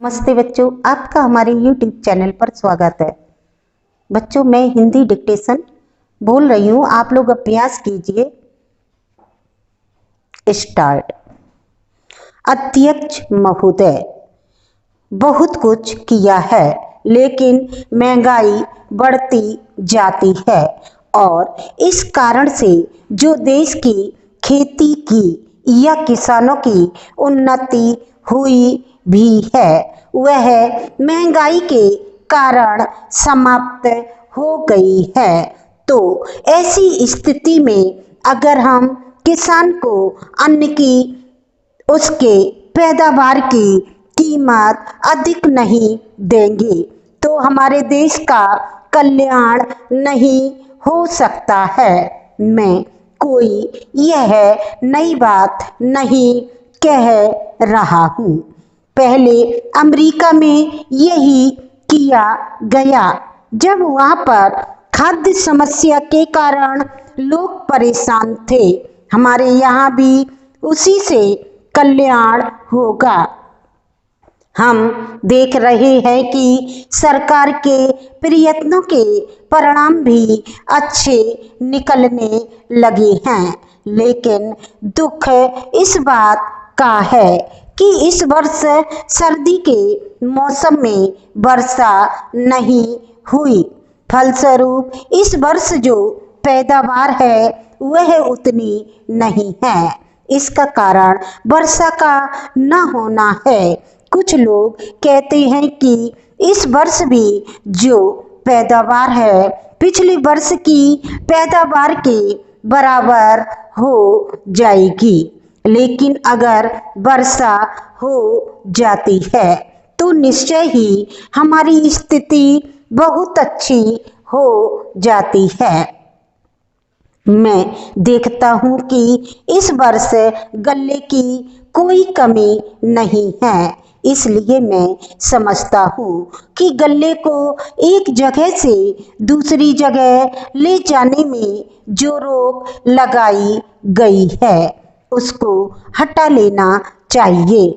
नमस्ते बच्चों, आपका हमारे YouTube चैनल पर स्वागत है। बच्चों, मैं हिंदी डिक्टेशन बोल रही हूँ, आप लोग अभ्यास कीजिए। स्टार्ट। अध्यक्ष महोदय, बहुत कुछ किया है लेकिन महंगाई बढ़ती जाती है और इस कारण से जो देश की खेती की या किसानों की उन्नति हुई भी है वह महंगाई के कारण समाप्त हो गई है। तो ऐसी स्थिति में अगर हम किसान को अन्न की उसके पैदावार की कीमत अधिक नहीं देंगे तो हमारे देश का कल्याण नहीं हो सकता है। मैं कोई यह नई बात नहीं कह रहा हूँ। पहले अमेरिका में यही किया गया जब वहाँ पर खाद्य समस्या के कारण लोग परेशान थे। हमारे यहाँ भी उसी से कल्याण होगा। हम देख रहे हैं कि सरकार के प्रयत्नों के परिणाम भी अच्छे निकलने लगे हैं, लेकिन दुख इस बात का है कि इस वर्ष सर्दी के मौसम में वर्षा नहीं हुई। फलस्वरूप इस वर्ष जो पैदावार है वह उतनी नहीं है। इसका कारण वर्षा का न होना है। कुछ लोग कहते हैं कि इस वर्ष भी जो पैदावार है पिछले वर्ष की पैदावार के बराबर हो जाएगी, लेकिन अगर वर्षा हो जाती है तो निश्चय ही हमारी स्थिति बहुत अच्छी हो जाती है। मैं देखता हूँ कि इस वर्ष गल्ले की कोई कमी नहीं है, इसलिए मैं समझता हूँ कि गल्ले को एक जगह से दूसरी जगह ले जाने में जो रोक लगाई गई है उसको हटा लेना चाहिए।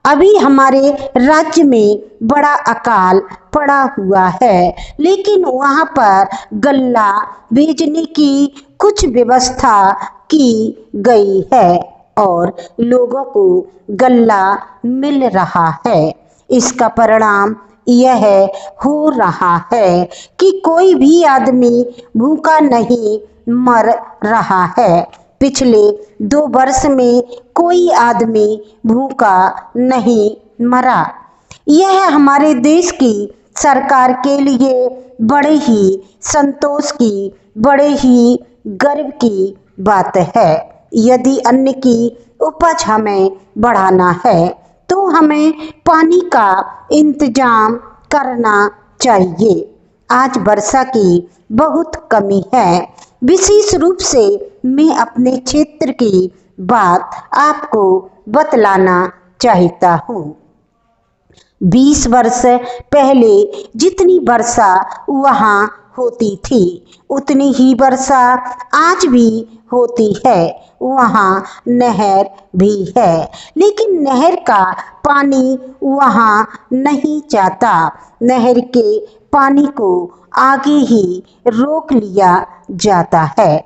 अभी हमारे राज्य में बड़ा अकाल पड़ा हुआ है, लेकिन वहाँ पर गल्ला भेजने की कुछ व्यवस्था की गई है और लोगों को गल्ला मिल रहा है। इसका परिणाम यह हो रहा है कि कोई भी आदमी भूखा नहीं मर रहा है। पिछले 2 वर्ष में कोई आदमी भूखा नहीं मरा। यह हमारे देश की सरकार के लिए बड़े ही संतोष की, बड़े ही गर्व की बात है। यदि अन्न की उपज हमें बढ़ाना है तो हमें पानी का इंतजाम करना चाहिए। आज वर्षा की बहुत कमी है। विशेष रूप से मैं अपने क्षेत्र की बात आपको बतलाना चाहता हूँ। 20 वर्ष पहले जितनी वर्षा वहाँ होती थी उतनी ही वर्षा आज भी होती है। वहाँ नहर भी है, लेकिन नहर का पानी वहाँ नहीं जाता। नहर के पानी को आगे ही रोक लिया जाता है।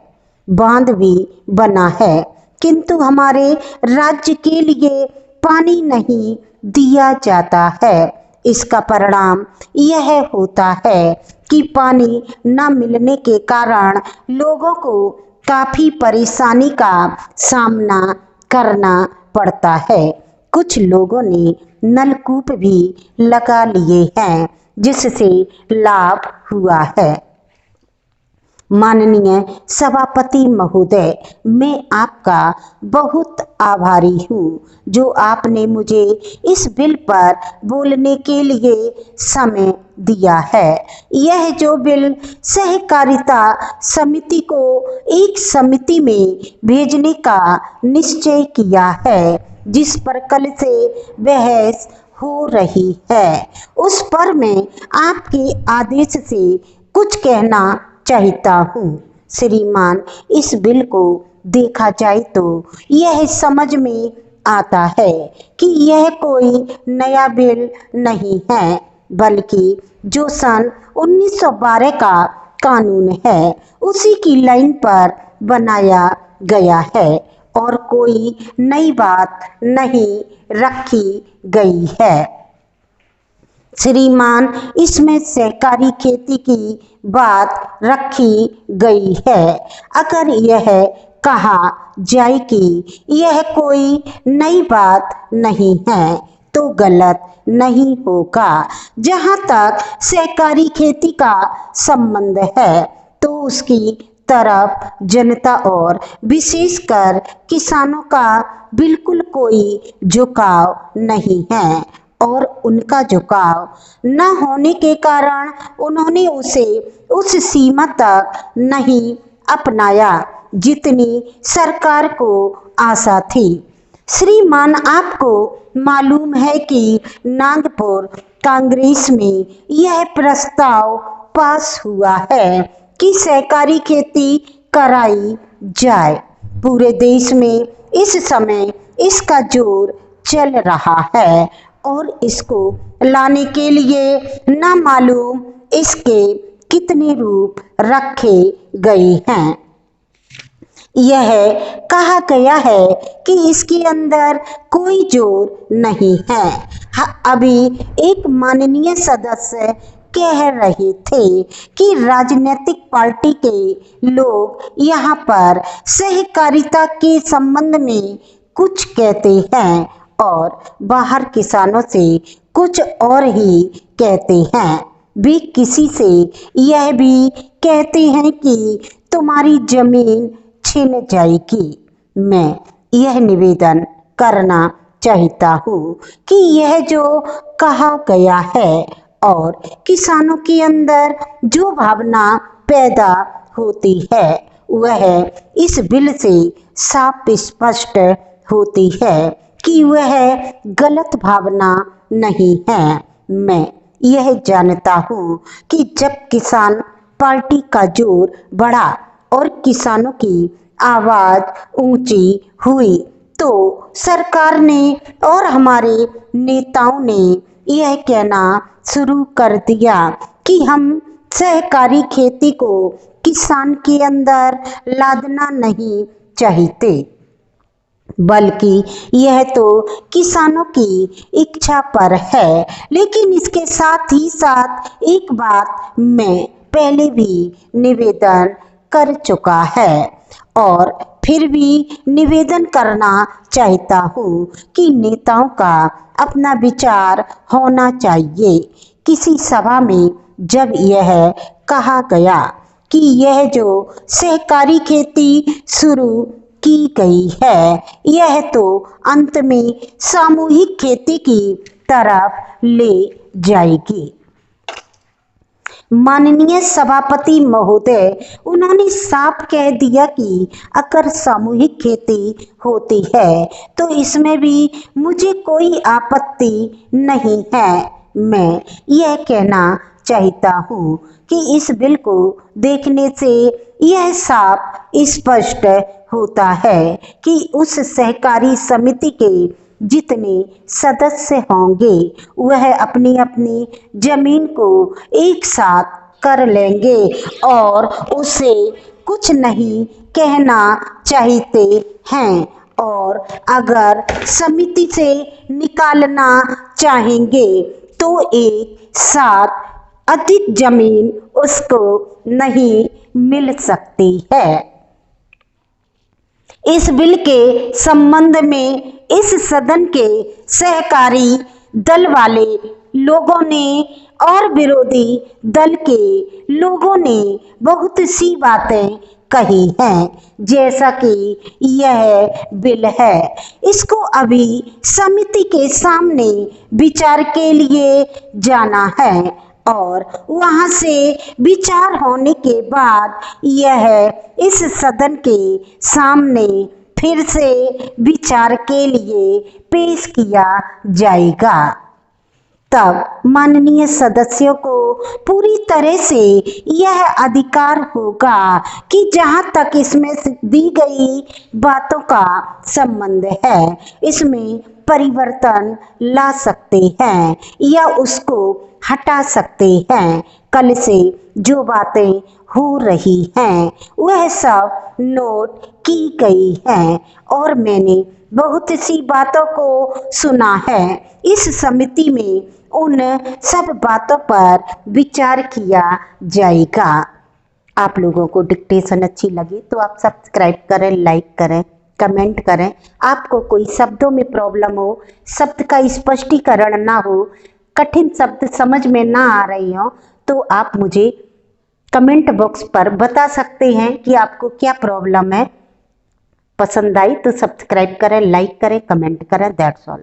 बांध भी बना है, किंतु हमारे राज्य के लिए पानी नहीं दिया जाता है। इसका परिणाम यह होता है कि पानी न मिलने के कारण लोगों को काफी परेशानी का सामना करना पड़ता है। कुछ लोगों ने नलकूप भी लगा लिए हैं जिससे लाभ हुआ है। माननीय सभापति महोदय, मैं आपका बहुत आभारी हूँ जो आपने मुझे इस बिल पर बोलने के लिए समय दिया है। यह जो बिल सहकारिता समिति को एक समिति में भेजने का निश्चय किया है, जिस पर कल से बहस हो रही है, उस पर मैं आपके आदेश से कुछ कहना चाहता हूँ। श्रीमान, इस बिल को देखा जाए तो यह समझ में आता है कि यह कोई नया बिल नहीं है, बल्कि जो सन 1912 का कानून है उसी की लाइन पर बनाया गया है और कोई नई बात नहीं रखी गई है। श्रीमान, इसमें सहकारी खेती की बात रखी गई है। अगर यह कहा जाए कि यह कोई नई बात नहीं है तो गलत नहीं होगा। जहाँ तक सहकारी खेती का संबंध है तो उसकी तरफ जनता और विशेषकर किसानों का बिल्कुल कोई झुकाव नहीं है और उनका झुकाव न होने के कारण उन्होंने उसे उस सीमा तक नहीं अपनाया जितनी सरकार को आशा थी। श्रीमान, आपको मालूम है कि नागपुर कांग्रेस में यह प्रस्ताव पास हुआ है कि सहकारी खेती कराई जाए। पूरे देश में इस समय इसका जोर चल रहा है और इसको लाने के लिए न मालूम इसके कितने रूप रखे गए हैं। यह कहा गया है कि इसके अंदर कोई जोर नहीं है। अभी एक माननीय सदस्य कह रहे थे कि राजनीतिक पार्टी के लोग यहाँ पर सहकारिता के संबंध में कुछ कहते हैं और बाहर किसानों से कुछ और ही कहते हैं। वे किसी से यह भी कहते हैं कि तुम्हारी जमीन छिन जाएगी। मैं यह निवेदन करना चाहता हूँ कि यह जो कहा गया है और किसानों के अंदर जो भावना पैदा होती है वह इस बिल से साफ स्पष्ट होती है कि वह गलत भावना नहीं है। मैं यह जानता हूँ कि जब किसान पार्टी का जोर बढ़ा और किसानों की आवाज ऊंची हुई तो सरकार ने और हमारे नेताओं ने यह कहना शुरू कर दिया कि हम सहकारी खेती को किसान के अंदर लादना नहीं चाहते, बल्कि यह तो किसानों की इच्छा पर है। लेकिन इसके साथ ही साथ एक बात मैं पहले भी निवेदन कर चुका है और फिर भी निवेदन करना चाहता हूँ कि नेताओं का अपना विचार होना चाहिए। किसी सभा में जब यह कहा गया कि यह जो सहकारी खेती शुरू की गई है यह तो अंत में सामूहिक खेती की तरफ ले जाएगी। माननीय सभापति महोदय, उन्होंने साफ कह दिया कि अगर सामूहिक खेती होती है तो इसमें भी मुझे कोई आपत्ति नहीं है। मैं यह कहना चाहता हूँ कि इस बिल को देखने से यह साफ स्पष्ट होता है कि उस सहकारी समिति के जितने सदस्य होंगे वह अपनी अपनी जमीन को एक साथ कर लेंगे और उसे कुछ नहीं कहना चाहते हैं और अगर समिति से निकालना चाहेंगे तो एक साथ अधिक जमीन उसको नहीं मिल सकती है। इस बिल के संबंध में इस सदन के सहकारी दल वाले लोगों ने और विरोधी दल के लोगों ने बहुत सी बातें कही हैं। जैसा कि यह बिल है इसको अभी समिति के सामने विचार के लिए जाना है और वहां से विचार होने के बाद यह इस सदन के सामने फिर से विचार के लिए पेश किया जाएगा। तब माननीय सदस्यों को पूरी तरह से यह अधिकार होगा कि जहां तक इसमें दी गई बातों का संबंध है, इसमें परिवर्तन ला सकते हैं या उसको हटा सकते हैं। कल से जो बातें हो रही हैं वह सब नोट की गई हैं और मैंने बहुत सी बातों को सुना है। इस समिति में उन सब बातों पर विचार किया जाएगा। आप लोगों को डिक्टेशन अच्छी लगे तो आप सब्सक्राइब करें, लाइक करें, कमेंट करें। आपको कोई शब्दों में प्रॉब्लम हो, शब्द का स्पष्टीकरण ना हो, कठिन शब्द समझ में ना आ रही हो, तो आप मुझे कमेंट बॉक्स पर बता सकते हैं कि आपको क्या प्रॉब्लम है। पसंद आई तो सब्सक्राइब करें, लाइक करें, कमेंट करें। That's all.